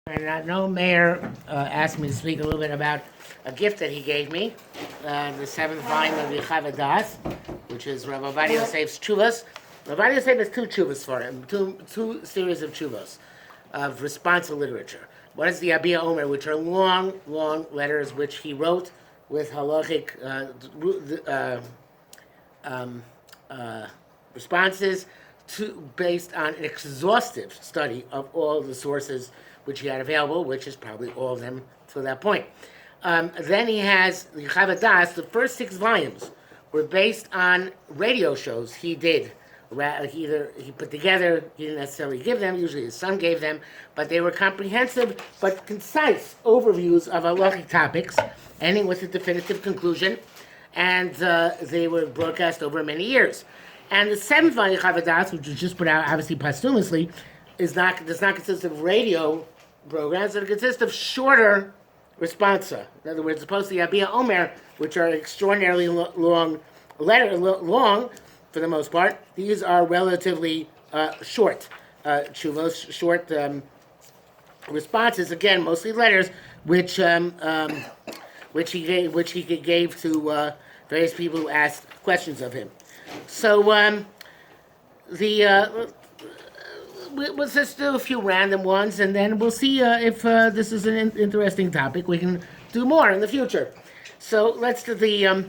And I know Mayor asked me to speak a little bit about a gift that he gave me, the seventh volume of Yechaveh Da'at, which is Rav Ovadia Yosef's teshuvos. Rav Ovadia Yosef has two teshuvos for him, two series of teshuvos of responsive literature. One is the Abia Omer, which are long letters which he wrote with halachic responses based on an exhaustive study of all the sources which he had available, which is probably all of them to that point. Then he has the Yechaveh Da'at. The first 6 volumes were based on radio shows he did. He put together, he didn't necessarily give them, usually his son gave them, but they were comprehensive but concise overviews of halachic topics, ending with a definitive conclusion, and they were broadcast over many years. And the 7th volume, Yechaveh Da'at, which was just put out obviously posthumously, does not consist of radio programs, it consists of shorter responsa. In other words, opposed to the Abia Omer, which are extraordinarily long for the most part, these are relatively short teshuvos, short responses. Again, mostly letters, which he gave to various people who asked questions of him. So we'll just do a few random ones, and then we'll see if this is an interesting topic. We can do more in the future. So let's do the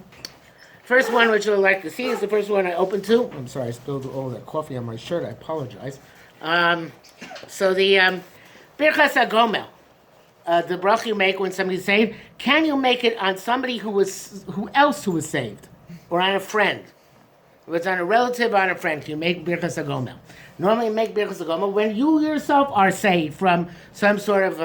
first one, which you'll like to see, is the first one I opened to. I'm sorry, I spilled all that coffee on my shirt. I apologize. So the Birchas HaGomel, the bracha you make when somebody's saved, can you make it on somebody who else was saved, or on a friend? If it's on a relative or on a friend, you make Birchas HaGomel. Normally you make Birchas HaGomel when you yourself are saved from some sort of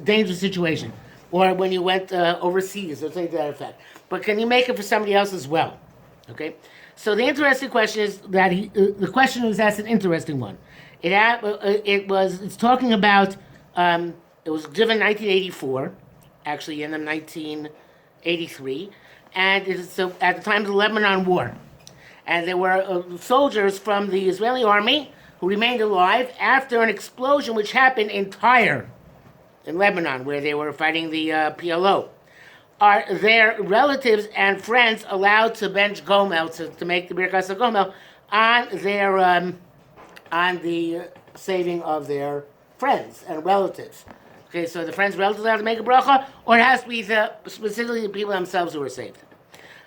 dangerous situation, or when you went overseas, or something to that effect. But can you make it for somebody else as well? Okay? So the interesting question is that the question was asked an interesting one. It's talking about, it was given in 1984, actually in 1983, and it's at the time of the Lebanon War. And there were soldiers from the Israeli army who remained alive after an explosion which happened in Tyre, in Lebanon, where they were fighting the PLO. Are their relatives and friends allowed to bench Gomel, to make the Birchas HaGomel, on the saving of their friends and relatives? Okay, so the friends and relatives allowed to make a bracha, or it has to be specifically the people themselves who are saved?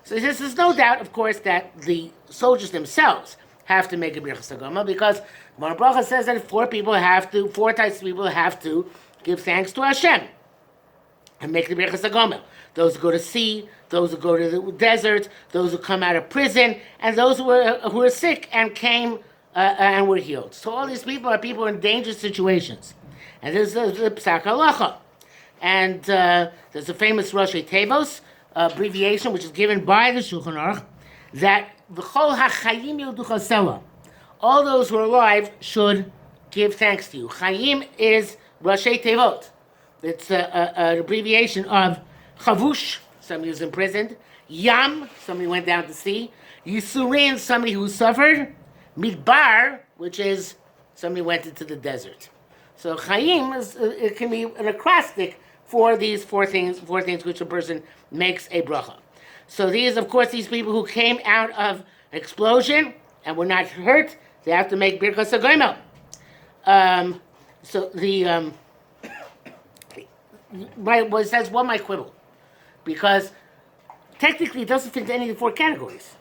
So there's no doubt, of course, that the soldiers themselves have to make a Birchas HaGomel, because Gemara Bracha says that 4 types of people have to give thanks to Hashem and make the Birchas HaGomel. Those who go to sea, those who go to the desert, those who come out of prison, and those who are sick and came and were healed. So all these people are people in dangerous situations. And there's the Psak Halacha. And there's a famous Rosh Tevos abbreviation, which is given by the Shulchan Aruch, that V'chol ha'chayim yodu chasela, all those who are alive should give thanks to you. Chayim is Rashi Tevot. It's an abbreviation of Chavush, somebody who's imprisoned; Yam, somebody who went down to sea; Yisurin, somebody who suffered; Midbar, which is somebody who went into the desert. So Chayim it can be an acrostic for these four things which a person makes a bracha. So these people who came out of an explosion and were not hurt, they have to make Birchas HaGomel. So the it says one might quibble, because technically it doesn't fit into any of the 4 categories.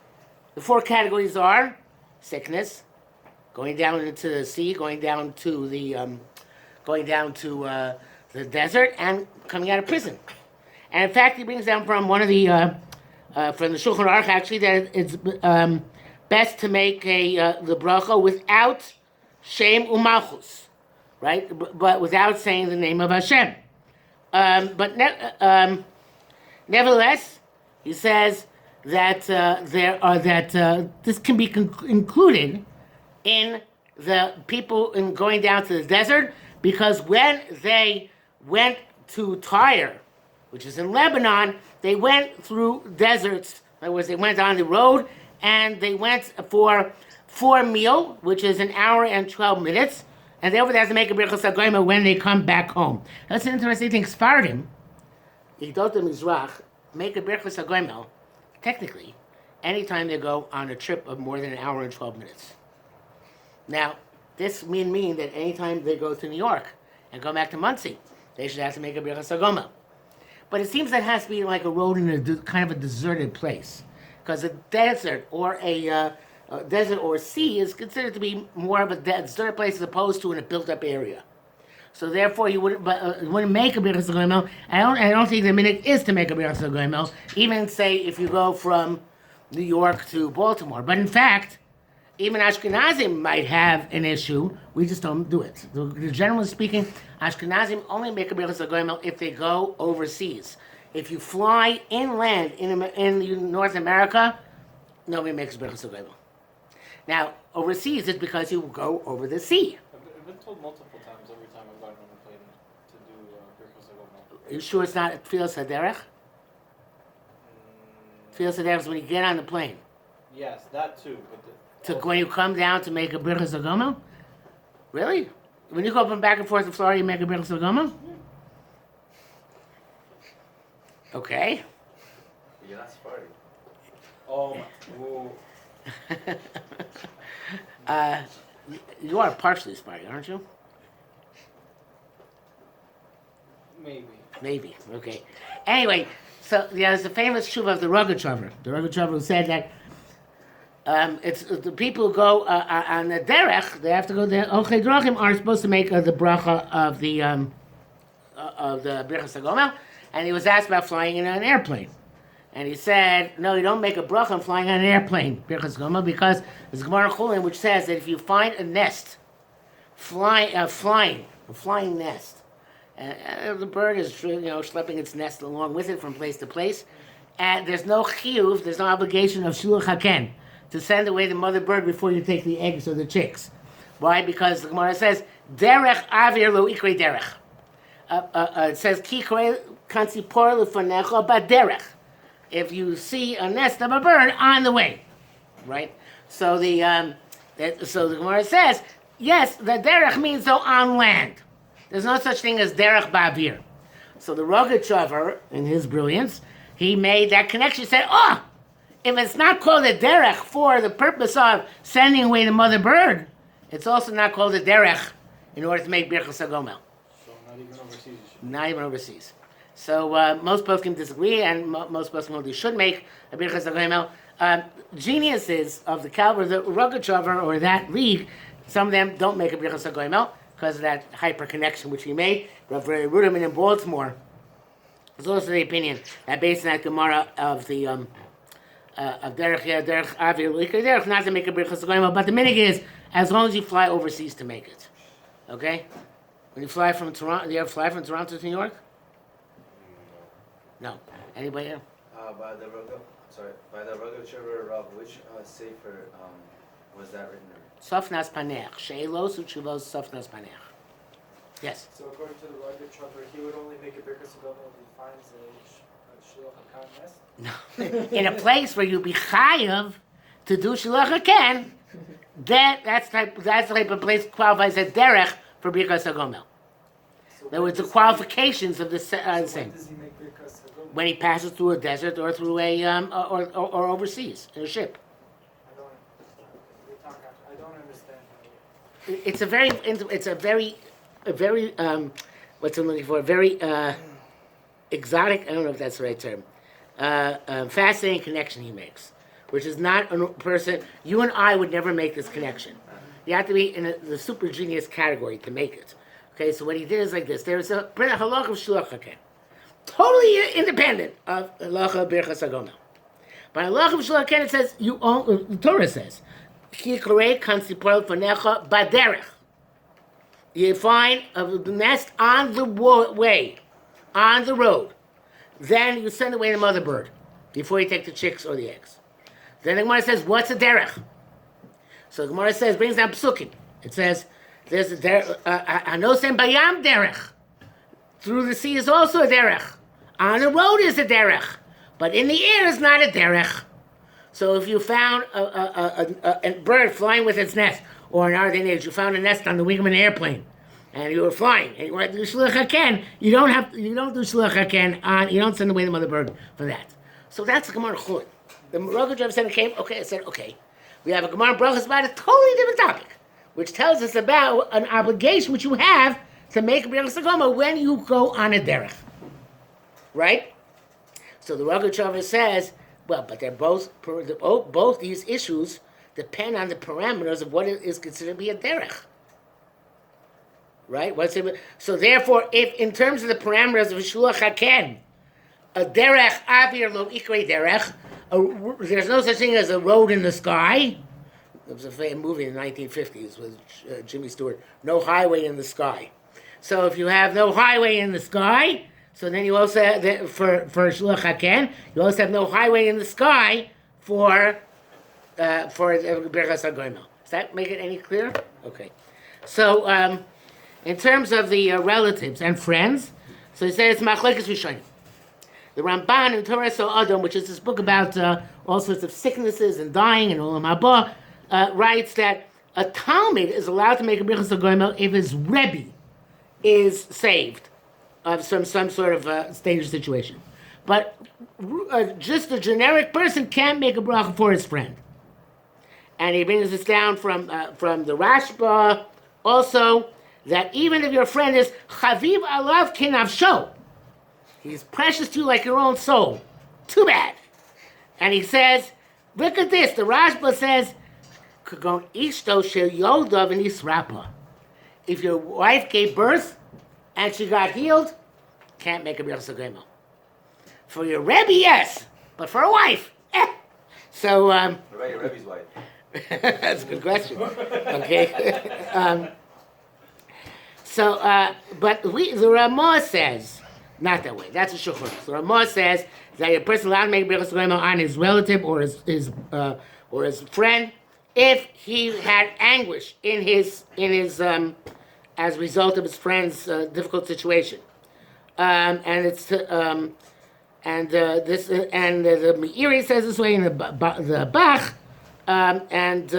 The 4 categories are sickness, going down into the sea, going down to the desert, and coming out of prison. And in fact, he brings down from one of the from the Shulchan Aruch actually that it's best to make the bracha without Shem Umalchus, right? But without saying the name of Hashem. Nevertheless, he says that this can be included in the people in going down to the desert, because when they went to Tyre, which is in Lebanon, they went through deserts. In other words, they went on the road, and they went for meal, which is 1 hour and 12 minutes, and therefore they have to make a Birchas HaGomel when they come back home. That's an interesting thing. Sfardim, Yidot Mizrach, make a Birchas HaGomel, technically, anytime they go on a trip of more than an hour and 12 minutes. Now, this mean that anytime they go to New York and go back to Muncie, they should have to make a Birchas HaGomel. But it seems that has to be like a road in a kind of a deserted place, because a desert or a desert or sea is considered to be more of a deserted place as opposed to in a built-up area. So therefore, you wouldn't make a Birchas HaGomel. I don't think the minute is to make a Birchas HaGomel, even say if you go from New York to Baltimore. But in fact, even Ashkenazim might have an issue. We just don't do it. Generally speaking, Ashkenazim only make a Birchas HaGomel if they go overseas. If you fly inland in North America, nobody makes a Birchas HaGomel. Now, overseas is because you go over the sea. I've been told multiple times every time I've gotten on a plane to do Birchas HaGomel. Are you sure it's not Tfilas Haderech? Tfilas Haderech is when you get on the plane. Yes, that too. But When you come down to make a Birchas HaGomel? Really? When you go from back and forth to Florida, you make a Birchas HaGomel? Yeah. Okay. You're not Sephardi. Oh, whoa. You are partially Sephardi, aren't you? Maybe. Okay. Anyway, so there's a famous teshuvah of the Rogatchover. The Rogatchover who said that it's the people who go on the derech. They have to go. The Ochei Drachim are supposed to make the bracha of the Birchas HaGomel, and he was asked about flying in an airplane. And he said, no, you don't make a bracha on flying on an airplane, Birchas HaGomel, because there's a Gemara Chulin which says that if you find a nest, a flying nest, and the bird is schlepping its nest along with it from place to place, and there's no chiyuv, there's no obligation of shiur haken to send away the mother bird before you take the eggs or the chicks. Why? Because the Gemara says, derech avir lo ikre derech. It says, ki kore kansipor lefanecha baderech. If you see a nest of a bird on the way, right? So the Gemara says, yes, the derech means though on land. There's no such thing as derech ba'avir. So the Rogatchover, in his brilliance, he made that connection. He said, if it's not called a derech for the purpose of sending away the mother bird, it's also not called a derech in order to make Birchas HaGomel. So not even overseas. Not even overseas. So most poskim disagree, and most poskim should make a Birchas HaGomel. Geniuses of the caliber, the Rogatchover or that league, some of them don't make a Birchas HaGomel because of that hyper connection which he made. Rav Ruderman in Baltimore is also the opinion that based on that Gemara of the of Derech Avir Derech not to make a Birchas HaGomel, but the minig is as long as you fly overseas to make it. Okay, when you fly from Toronto, do you ever fly from Toronto to New York? No. Anybody here? By the Rogatchover, Rav, which sefer was that written in? Sofnas Panech. She'elos u'tshuvos Sofnas Panech. Yes. So according to the Rogatchover, he would only make a Birchas HaGomel if he finds a Shiloh HaKan nest? No. In a place where you be chayav to do Shiloh HaKan, that's the type of place qualifies as derech for Birchas HaGomel. So There was the qualifications of the so same. when does he make Birchas HaGomel? When he passes through a desert or through a or overseas in a ship. I don't understand. It's a very what's I'm looking for, a very exotic, I don't know if that's the right term, fascinating connection he makes, which is not a person, you and I would never make this connection. You have to be in the super genius category to make it. Okay, so what he did is like this. There's a halach of Shiloh HaKan, totally independent of halacha Birchas HaGomel. But halach of Shiloh HaKan, it says, the Torah says, Ki korei kansipor lefanecha baderech. You find a nest on the way, on the road. Then you send away the mother bird before you take the chicks or the eggs. Then the Gemara says, what's a derech? So the Gemara says, brings down psukim. It says, there's a derech, anosem bayam derech. Through the sea is also a derech. On the road is a derech. But in the air is not a derech. So if you found a bird flying with its nest, Or in our day and age, you found a nest on the wing of an airplane, and you were flying, and you want to do shluch haken. You don't do shluch haken on. You don't send away the mother bird for that. So that's the Gemara Chulin. The Rosh Hashanah said it came. Okay, I said okay. We have a Gemara Brachas about a totally different topic, which tells us about an obligation which you have to make a Birchas HaGomel when you go on a derech. Right? So the Rosh Hashanah says, well, but they're both these issues depend on the parameters of what is considered to be a derech. Right? So therefore, if in terms of the parameters of shluch haken, a derech avir lo ikre derech, there's no such thing as a road in the sky. There was a famous movie in the 1950s with Jimmy Stewart, No Highway in the Sky. So if you have no highway in the sky, so then you also have, for shluch haken, you also have no highway in the sky for Birchas HaGomel. Does that make it any clearer? Okay. So in terms of the relatives and friends, so he says machlekes rishonim. The Ramban in Toras Dovid, which is this book about all sorts of sicknesses and dying and olam haba, writes that a Talmud is allowed to make a Birchas HaGomel if his Rebbe is saved of some sort of dangerous situation. But just a generic person can't make a bracha for his friend. And he brings this down from the Rashba also, that even if your friend is chaviv alav kinavsho, he's precious to you like your own soul. Too bad. And he says, look at this. The Rashba says, "Kagon ishto shel yodav v'nisrapa." If your wife gave birth and she got healed, can't make a Birchas HaGomel. For your Rebbe, yes, but for a wife, So. What about your Rebbe's wife? That's a good question. Okay. But the Ramah says, not that way. That's a shulchan. The Ramah says that a person allowed to make Birchas HaGomel on his relative or his friend if he had anguish in his as a result of his friend's difficult situation, the Meiri says this way in the Bach, and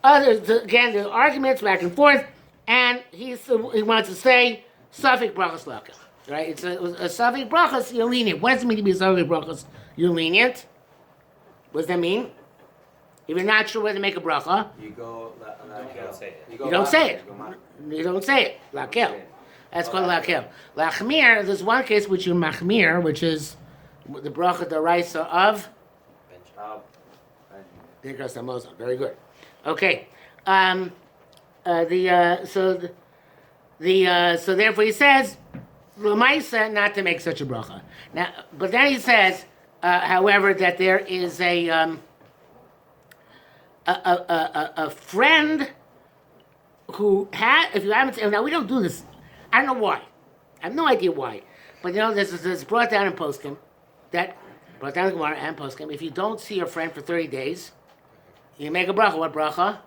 others. Again, the arguments back and forth. And he wants to say Safik Brachas Laka. Right? It's a Safik Brachas, you're lenient. What does it mean to be a Safik Brachas? You're lenient. What does that mean? If you're not sure whether to make a bracha, You go. You don't say it. you don't say it. You don't say it. Lakel. That's called Lakel. Lachmir, there's one case which you machmir, which is the bracha deraisa of Birchas Hamazon. Very good. Okay. So therefore he says l'maisa not to make such a bracha. Now, but then he says, however, that there is a friend who had, if you haven't, now we don't do this. I don't know why. I have no idea why. But this is brought down in poskim, brought down in Gemara and poskim. If you don't see your friend for 30 days, you make a bracha. What bracha?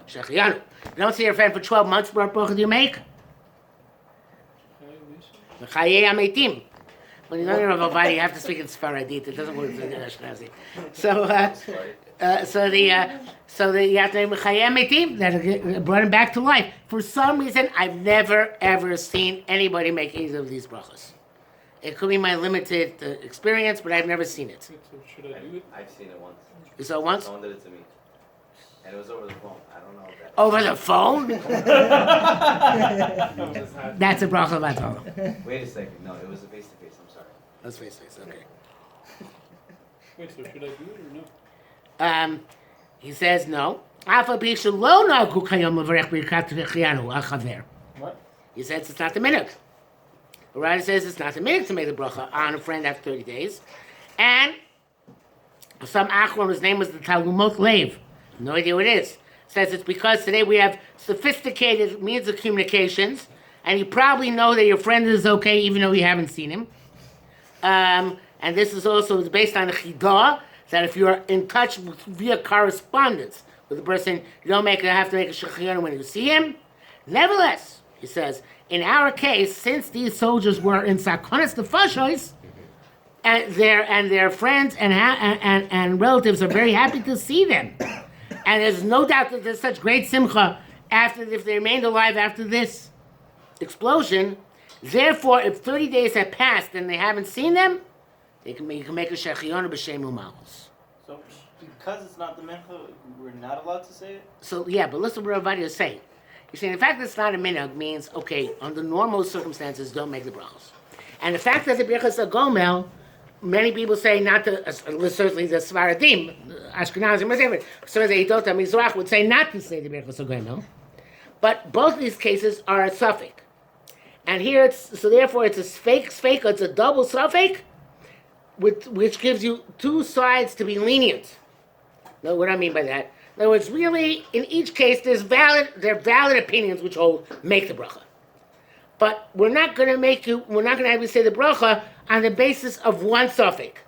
Shechianu. You don't see your friend for 12 months, what bracha do you make? Chayei Ametim. When you're learning Rav Ovadia, you have to speak in Sfaradit. It doesn't work in Ashkenazi. So you have to make Chayei Ametim, that brought him back to life. For some reason, I've never ever seen anybody make either of these brachas. It could be my limited experience, but I've never seen it. So should I do it? I've seen it once. You saw it once? Someone did it to me. And it was over the phone. I don't know if that. Over the phone? That's a bracha vatala. Wait a second. No, it was a face-to-face. I'm sorry. That's face-to-face, okay. Wait, so should I do it or no? He says no. What? He says it's not the minute. The writer says it's not the minute to make the bracha on a friend after 30 days. And some achron, his name was the Talmud Lev. No idea what it is. Says it's because today we have sophisticated means of communications, and you probably know that your friend is okay even though you haven't seen him. And this is also based on a chidah, that if you're in touch via correspondence with the person, you don't have to make a shechianu when you see him. Nevertheless, he says, in our case, since these soldiers were in sakonas nefashos, and their friends and relatives are very happy to see them. And there's no doubt that there's such great simcha if they remained alive after this explosion. Therefore, if 30 days have passed and they haven't seen them, you can make a shechionu b'shem u'malchus. So because it's not the mincha, we're not allowed to say it? So yeah, but listen to what Rav Ovadia is saying. He's saying the fact that it's not a minhag means, okay, under normal circumstances, don't make the brachos. And the fact that the Birchas HaGomel, many people say not to, certainly the Svaradim, Ashkenazim, whatever, so the Eitot HaMizrach would say not to say the Birchas HaGomel. But both of these cases are a suffix. And here therefore it's a sfeika, it's a double suffix, which gives you two sides to be lenient. Now, what do I mean by that? In other words, really, in each case, there are valid opinions which hold make the bracha. But we're not going to have you say the bracha on the basis of one suffix.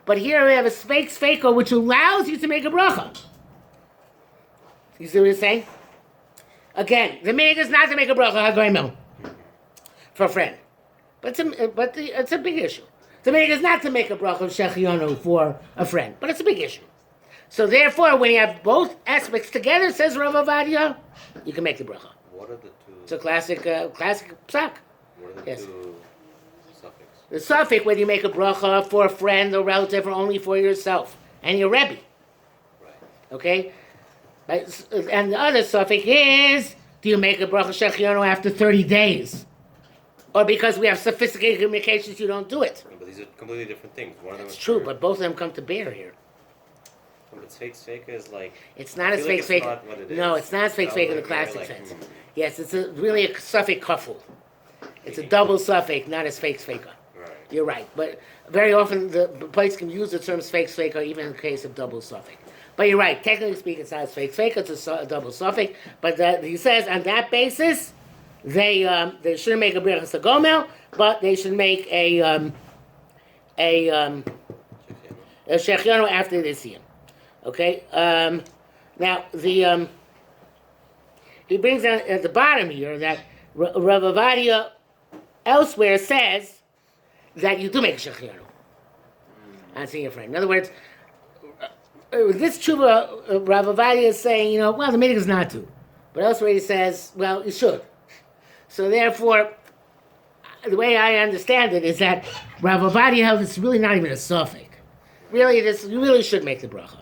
But here we have a sfeika which allows you to make a bracha. You see what I'm saying? Again, the minhag is not to make a bracha HaGomel for a friend. But it's a big issue. The minhag is not to make a bracha of shechionu for a friend. But it's a big issue. So therefore, when you have both aspects together, says Rav Ovadia, you can make the bracha. What are the two? It's a classic psak. What are the two suffixes? The suffix, whether you make a bracha for a friend or relative or only for yourself and your Rebbe. Right. Okay? And the other suffix is, do you make a bracha shechionu after 30 days? Or because we have sophisticated communications, you don't do it. But these are completely different things. One of them It's is true, for- but both of them come to bear here. But fake is like. It's not I a feel fake like fake. it's not what it No, is. it's not fake No, fake in the like, classic like, sense. Yes, it's really a suffix kaful. It's a double suffix, not a fake faker. Right. You're right, but very often the place can use the term fake faker even in the case of double suffix. But you're right. Technically speaking, it's not a fake faker; it's a double suffix. But he says on that basis, they shouldn't make a Birchas HaGomel, but they should make a shechionu after this year. Okay. Now he brings out at the bottom here that Rav Ovadia elsewhere says that you do make a shechionu. I'm seeing your friend. In other words, this tshuva, Rav Ovadia is saying, well, the minhag is not to, but elsewhere he says, well, you should. So therefore, the way I understand it is that Rav Ovadia held it's really not even a suffix. Really, you really should make the bracha.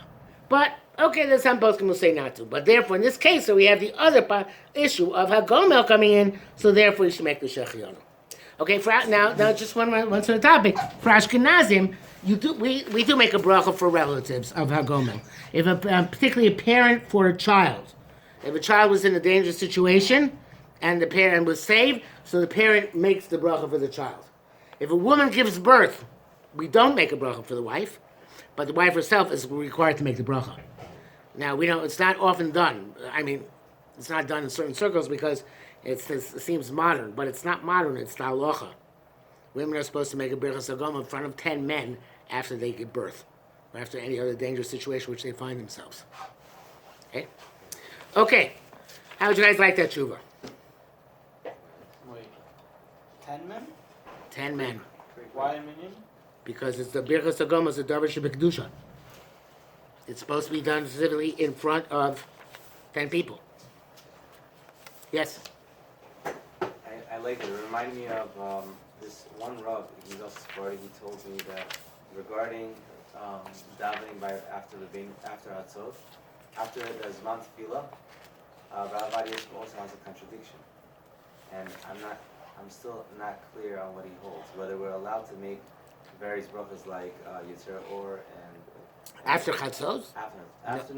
But, okay, there's some poskim will say not to. But therefore, in this case, so we have the other issue of HaGomel coming in, so therefore you should make the shechionu. Okay, now just one sort of topic. For Ashkenazim, we do make a bracha for relatives of HaGomel. If particularly a parent for a child. If a child was in a dangerous situation, and the parent was saved, so the parent makes the bracha for the child. If a woman gives birth, we don't make a bracha for the wife, but the wife herself is required to make the bracha. Now, it's not often done. I mean, it's not done in certain circles because it seems modern, but it's not modern, it's the halacha. Women are supposed to make a Birchas HaGomel in front of 10 men after they give birth, or after any other dangerous situation which they find themselves. Okay. How would you guys like that tshuva? Wait, 10 men? 10 men. Why a minyan? Because it's the Birchas HaGomel, it's the Davar Shebekdusha. It's supposed to be done specifically in front of 10 people. Yes? I like it. It reminded me of this one Rav. He's also Sephardi. He told me that regarding davening after Hatzot, after the Zman Tefillah, Rav Ovadia Yosef also has a contradiction, and I'm still not clear on what he holds. Whether we're allowed to make various brachas like Yitzhar Or and After Chatzos? after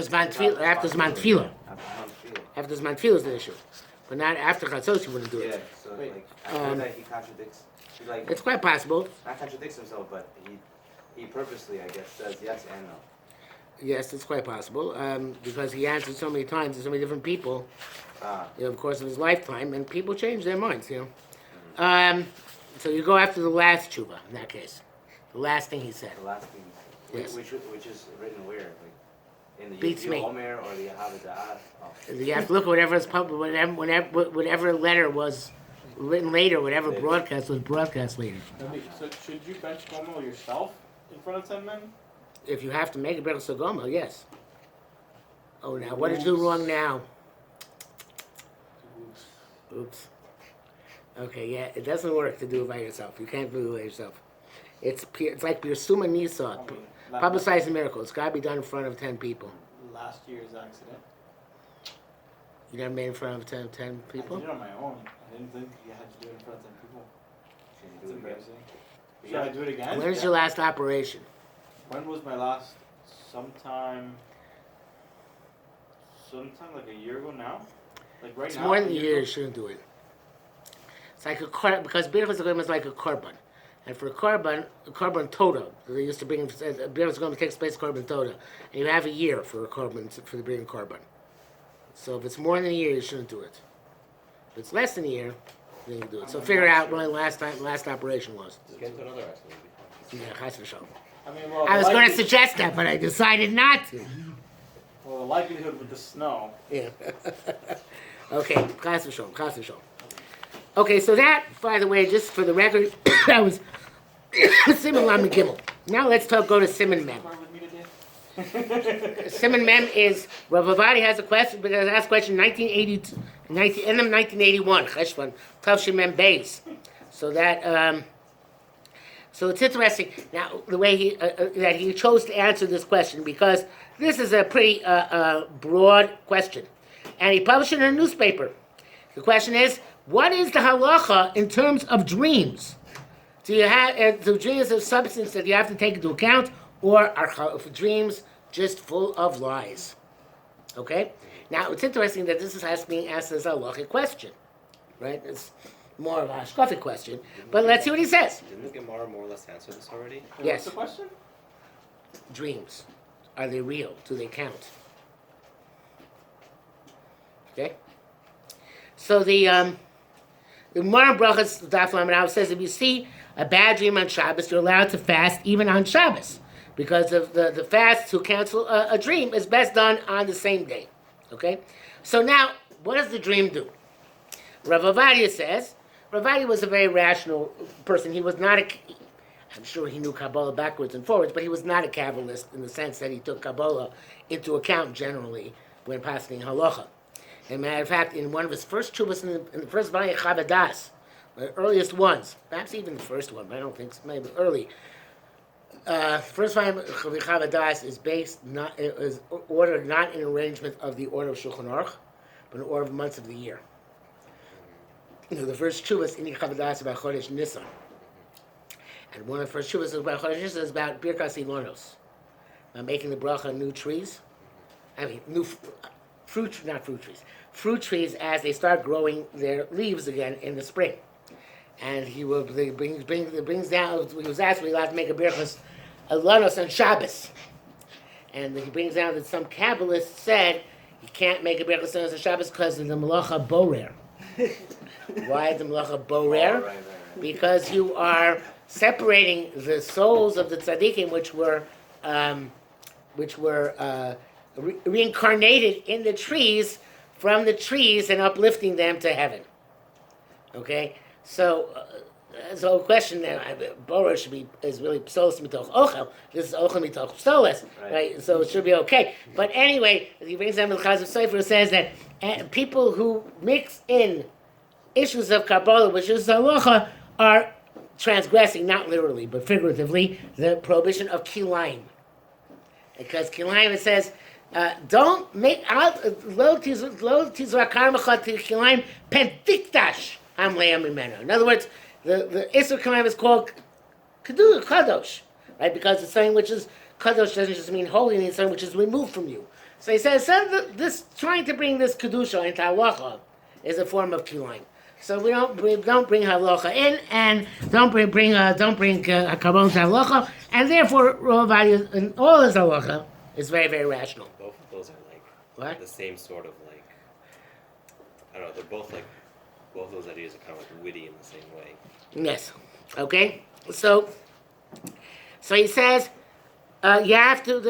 Zman Tefillah. After Zman Tefillah. After Zman Tefillah is the issue. But not after Chatzos you wouldn't do Yeah, it. so I feel that he contradicts. It's quite possible. Not contradicts himself, but he purposely, I guess, says yes and no. Yes, it's quite possible. Because he answered so many times to so many different people, of course, of his lifetime, and people change their minds, So you go after the last tshuva in that case. The last thing he said. The last thing, Yes. which is written where, like in the Beats me. Omer or the Yechaveh Da'at. Oh. You have to look at whatever is public, whatever letter was written later, whatever broadcast was broadcast later. So should you bench HaGomel yourself in front of 10 men? If you have to make a Birchas HaGomel, yes. Oh, now what did you do wrong now? Oops. Okay, yeah, it doesn't work to do it by yourself. You can't do it by yourself. It's like Birsuma Nisa, publicizing miracles. It's got to be done in front of 10 people. Last year's accident. You never made in front of 10 people? I did it on my own. I didn't think you had to do it in front of 10 people. Should you It's do it again? embarrassing. Should I do it again? When's your last operation? When was my last? Sometime like a year ago now. Like right It's now. more than a ago? year, you shouldn't do it. It's like a korban, because Birchas is like a korban. And for a korban toda, they used to bring, Birchas is going to take place korban toda. And you have a year for a korban, for the bringing korban. So if it's more than a year, you shouldn't do it. If it's less than a year, then you can do it. So figure out when the last operation was. Just get into another accident. Yeah, chas v'shalom. I mean, well, I was the going to likely- suggest that, but I decided not to. Well, the likelihood with the snow. Yeah. Okay, chas v'shalom, chas v'shalom. Okay, so that, by the way, just for the record, that was Simon Lamed Gimel. Now let's go to Simon Mem. Start with me today. Simon Mem is, Rav Ovadia has a question, but asked a question in 1981, Cheshvan, Tavshin Mem Beis. So that, so it's interesting now the way that he chose to answer this question, because this is a pretty broad question, and he published it in a newspaper. The question is, what is the halacha in terms of dreams? Do you have do dreams of substance that you have to take into account, or are dreams just full of lies? Okay. Now it's interesting that this is being asked as a halachic question, right? It's more of a hashkafic question, but let's see what he says. Didn't the Gemara more or less answer this already? And Yes. What's the question? Dreams, are they real? Do they count? Okay. So the Gemara Birchas Daf Lamed Aleph says if you see a bad dream on Shabbos, you're allowed to fast even on Shabbos, because of the fast to cancel a dream is best done on the same day. Okay. So now, what does the dream do? Rav Ovadia says, Rav Ovadia was a very rational person. He was not I'm sure he knew Kabbalah backwards and forwards, but he was not a Kabbalist in the sense that he took Kabbalah into account generally when passing halacha. As a matter of fact, in one of his first teshuvos, in the first volume of Yechaveh Da'at, the earliest ones, perhaps even the first one, but I don't think so, maybe early. First volume of Yechaveh Da'at is ordered not in arrangement of the order of Shulchan Aruch, but in order of months of the year. The first teshuvos in Yechaveh Da'at is about Chodesh Nisan. And one of the first teshuvos about Chodesh Nisan is about Birchas Ilonos, making the bracha new trees. I mean, new fruit trees as they start growing their leaves again in the spring. And he brings down, he was actually allowed to make a Birchas Ilonos on Shabbos. And he brings down that some Kabbalists said you can't make a Birchas Ilonos on Shabbos because of the Melacha Borer. Why the Melacha Borer? Right. Because you are separating the souls of the tzaddikim, which were reincarnated in the trees, from the trees and uplifting them to heaven. Okay, so the whole question there, Borer is really psolos mitoch ochel. This is ochel mitoch psolos, right? So it should be okay. But anyway, he brings down the Chaz of Sefer, says that people who mix in issues of Kabbalah, which is halacha, are transgressing, not literally, but figuratively, the prohibition of kilayim. Because kilayim, it says, don't make out lo tizrakar mechat kilayim pentiktash am le'am imenu. In other words, the Isser kilayim is called kadosh, right? Because it's something which is kadosh doesn't just mean holy, it's something which is removed from you. So he says, this trying to bring this kedusha into halacha is a form of kilayim. So we don't bring halacha in, and don't bring kabbalah to halacha, and therefore Rav Ovadia in all his halacha is very, very rational. Both of those are like What? the same sort of like, I don't know, they're both like, both of those ideas are kind of like witty in the same way. Yes. Okay. So he says you have to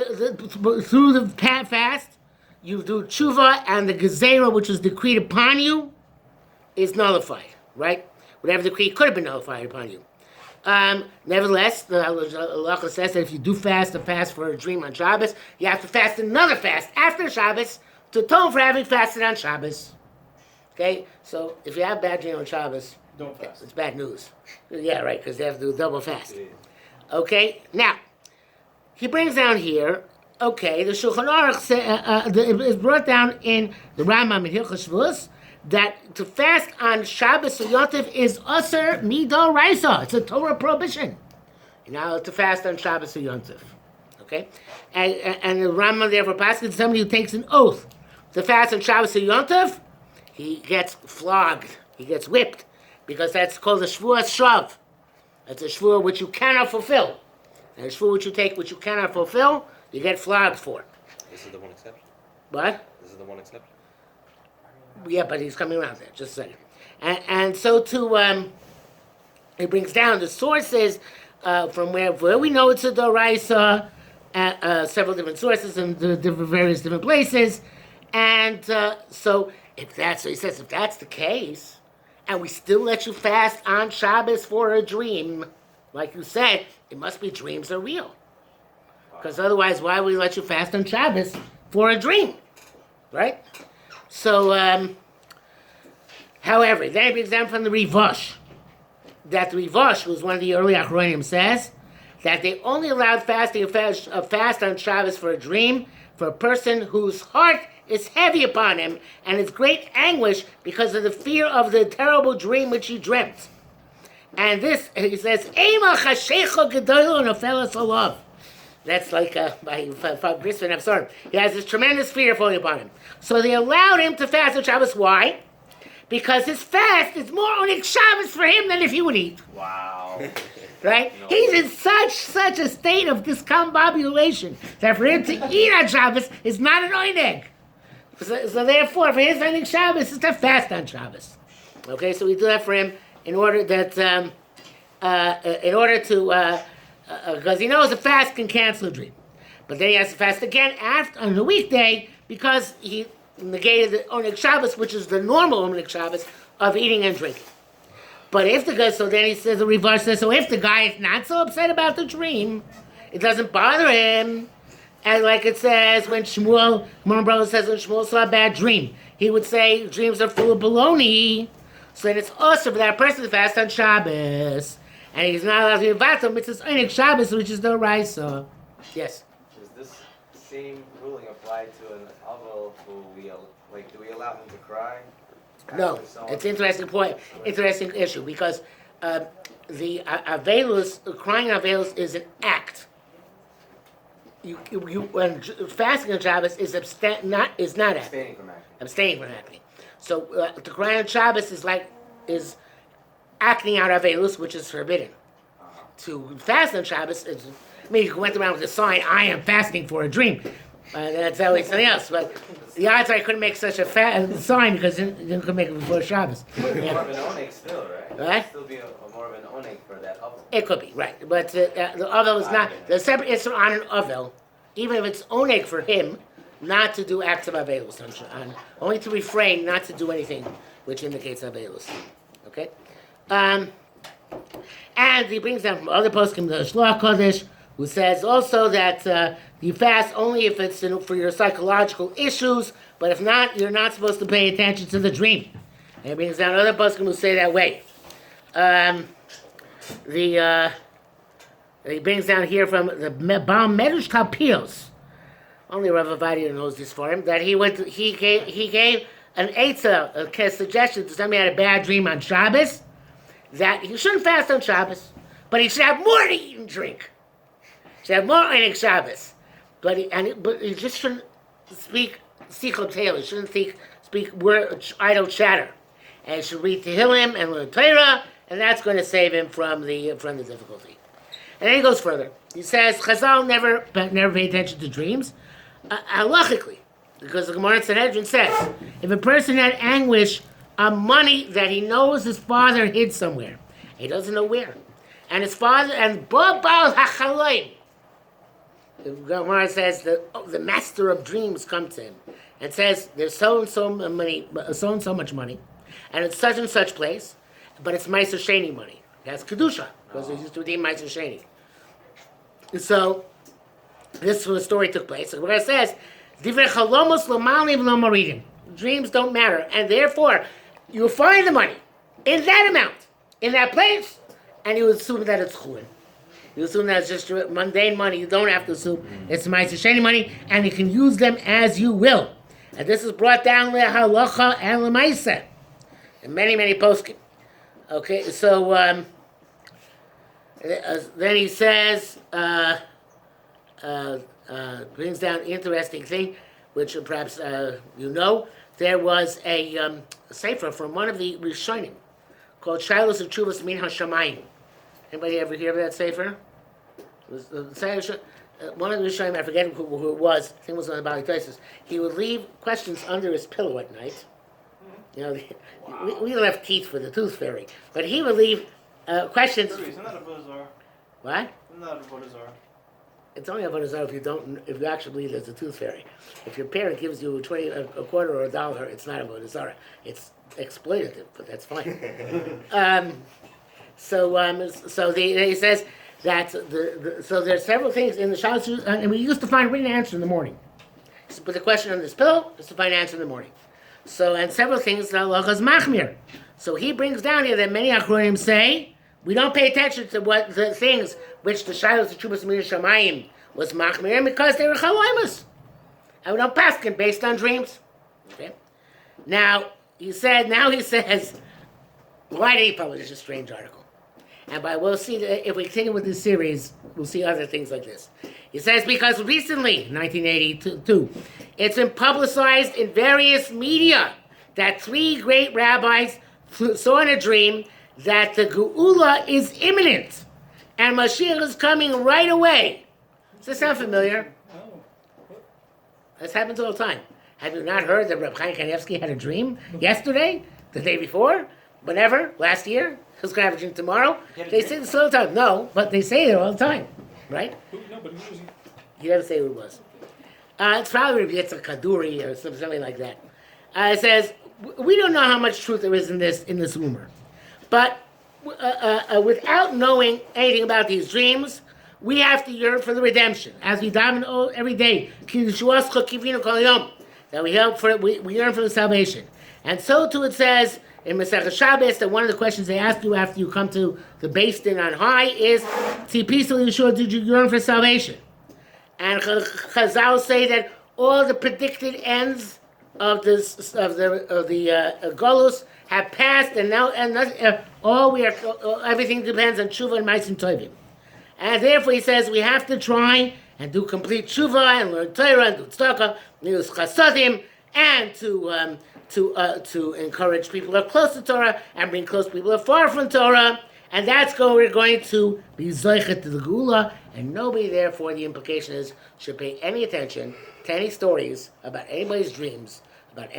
through the fast you do tshuva, and the gezerah which is decreed upon you is nullified, right? Whatever decree could have been nullified upon you. Nevertheless, the halacha says that if you do fast a fast for a dream on Shabbos, you have to fast another fast after Shabbos to atone for having fasted on Shabbos. Okay, so if you have bad dream on Shabbos, Don't fast. it's bad news. Yeah, right, because they have to do double fast. Okay, now he brings down here. Okay, the Shulchan Aruch is brought down in the Rambam in Hilchos Shavuos that to fast on Shabbos or Yotiv is Aser Midoraisa. It's a Torah prohibition. You're not allowed to fast on Shabbos or Yotiv. Okay, and the Rambam therefore passes somebody who takes an oath to fast on Shabbos or Yotiv, he gets flogged. He gets whipped because that's called a Shvuas Shav. That's a Shvuah which you cannot fulfill. And a Shvuah which you take which you cannot fulfill, you get flogged for. This is the one exception. What? This is the one exception. Yeah, but he's coming around there. Just a second. And so to it brings down the sources from where we know it's a doraisa, several different sources in the various different places, and so if that's so he says if that's the case, and we still let you fast on Shabbos for a dream, like you said, it must be dreams are real. Because otherwise, why would we let you fast on Shabbos for a dream, right? So, however, then it brings down from the Rivosh, that the Rivosh, who was one of the early Achronim, says that they only allowed fasting a fast on Shabbos for a dream for a person whose heart is heavy upon him and is great anguish because of the fear of the terrible dream which he dreamt. And this, he says, Eima chashecha gedoylo nofelas alav. That's like by Brisbane Absorb. He has this tremendous fear falling upon him. So they allowed him to fast on Shabbos. Why? Because his fast is more on Shabbos for him than if he would eat. Wow. Right? No. He's in such a state of discombobulation that for him to eat on Shabbos is not an oineg. So therefore, for his ending Shabbos is to fast on Shabbos. Okay, so we do that for him in order that, because he knows a fast can cancel a dream. But then he has to fast again on the weekday because he negated the Oneg Shabbos, which is the normal Oneg Shabbos of eating and drinking. But if the guy, so then he says, the reverse says, so if the guy is not so upset about the dream, it doesn't bother him. And like it says, when Shmuel, my brother says, when Shmuel saw a bad dream, he would say, dreams are full of baloney. So then it's also for that person to fast on Shabbos. And he's not allowed to be vatal, it's his Oneg Shabbos, which is the Raisa. Yes? Does this same ruling apply to an Avel who do we allow him to cry? No, it's an interesting point, interesting issue, because the Avelus, crying Avelus is an act. When fasting on Shabbos is not Abstaining from acting. Abstaining from acting. So to cry on Shabbos is acting out Avelus, which is forbidden. To fast on Shabbos is, you went around with a sign, I am fasting for a dream. That's always something else. But the odds are I couldn't make such a sign because you couldn't make it before Shabbos. It would be more of an oneg still, right? Right? It would still be more of an oneg for that Avel. It could be, right. But the Avel is not, the separate issue on an Avel, even if it's oneg for him, not to do acts of Avelus, only to refrain not to do anything which indicates Avelus. Okay? And he brings down from other poskim, the Shloach Kodesh, who says also that you fast only if it's for your psychological issues, but if not, you're not supposed to pay attention to the dream. And he brings down other poskim who say that way. He brings down here from the Baal Medrash Kalpios. Only Rav Ovadia knows this for him. That he gave an eitzah, a suggestion to somebody who had a bad dream on Shabbos, that he shouldn't fast on Shabbos, but he should have more to eat and drink. He should have more on Shabbos, but he just shouldn't speak sichot Torah. He shouldn't speak idle chatter, and he should read Tehillim and learn Torah, and that's going to save him from the difficulty. And then he goes further. He says Chazal never pay attention to dreams, halachically, because the Gemara in Sanhedrin says if a person had anguish on money that he knows his father hid somewhere, he doesn't know where, and his father and Babal Hachaloim, the Gemara says the master of dreams come to him and says there's so and so much money, and it's such and such place, but it's Meiser Sheni money. It has kedusha. because they used to redeem Ma'aser Sheni. So, this is where the story took place. So, where it says, Divrei chalomos lo malnim lo moridim. Dreams don't matter, and therefore, you will find the money in that amount, in that place, and you assume that it's chulin. You assume that it's just mundane money. You don't have to assume it's Ma'aser Sheni money, and you can use them as you will. And this is brought down leHalacha and leMaaseh in many, many poskim. Okay, so then he says, brings down an interesting thing, which perhaps you know. There was a sefer from one of the Rishonim called Shilos of Teshuvos Min HaShamayim. Anybody ever hear of that sefer? One of the Rishonim, I forget who it was, I think it was on the Bali Tosis, he would leave questions under his pillow at night. You know, we don't have teeth for the tooth fairy, but he would leave questions. Isn't that a Vodazar? What? Isn't that a Vodazar? It's only a Vodazar if you actually believe there's a tooth fairy. If your parent gives you a quarter or $1, it's not a Vodazar. It's exploitative, but that's fine. So he says that so there's several things in the Shalos, and we used to find written answer in the morning. So put the question on this pillow, is to find answer in the morning. So, and several things, the halacha is machmir. So he brings down here that many achronim say, we don't pay attention to what the things which the Shilos of Teshuvos Min HaShamayim was machmir because they were chaloimus. And we don't paskin based on dreams. Okay? Now he says, why did he publish a strange article? And we'll see that if we continue with this series, we'll see other things like this. He says, because recently, 1982, it's been publicized in various media that 3 great rabbis saw in a dream that the Geula is imminent and Mashiach is coming right away. Does this sound familiar? This happens all the time. Have you not heard that Reb Chaim Kanievsky had a dream yesterday, the day before, whenever, last year? He's going to have a dream tomorrow. They say this all the time. No, but they say it all the time, right? No, but who was he? He doesn't say who it was. It's probably it's a Kaduri or something like that. It says, we don't know how much truth there is in this rumor. But without knowing anything about these dreams, we have to yearn for the redemption. As we daven every day, that we yearn for the salvation. And so too it says in Masechet Shabbos that one of the questions they ask you after you come to the Beis Din on high is, Yeshua, did you yearn for salvation? And Chazal say that all the predicted ends of the Golus have passed, and now everything depends on Tshuva and Ma'asim Tovim. And therefore he says we have to try and do complete Tshuva and learn Torah and do tzedakah, use chasadim, and to encourage people who are close to Torah and bring close people who are far from Torah. And that's we're going to be zoichet to the Geula, and nobody, therefore, the implication is, should pay any attention to any stories about anybody's dreams,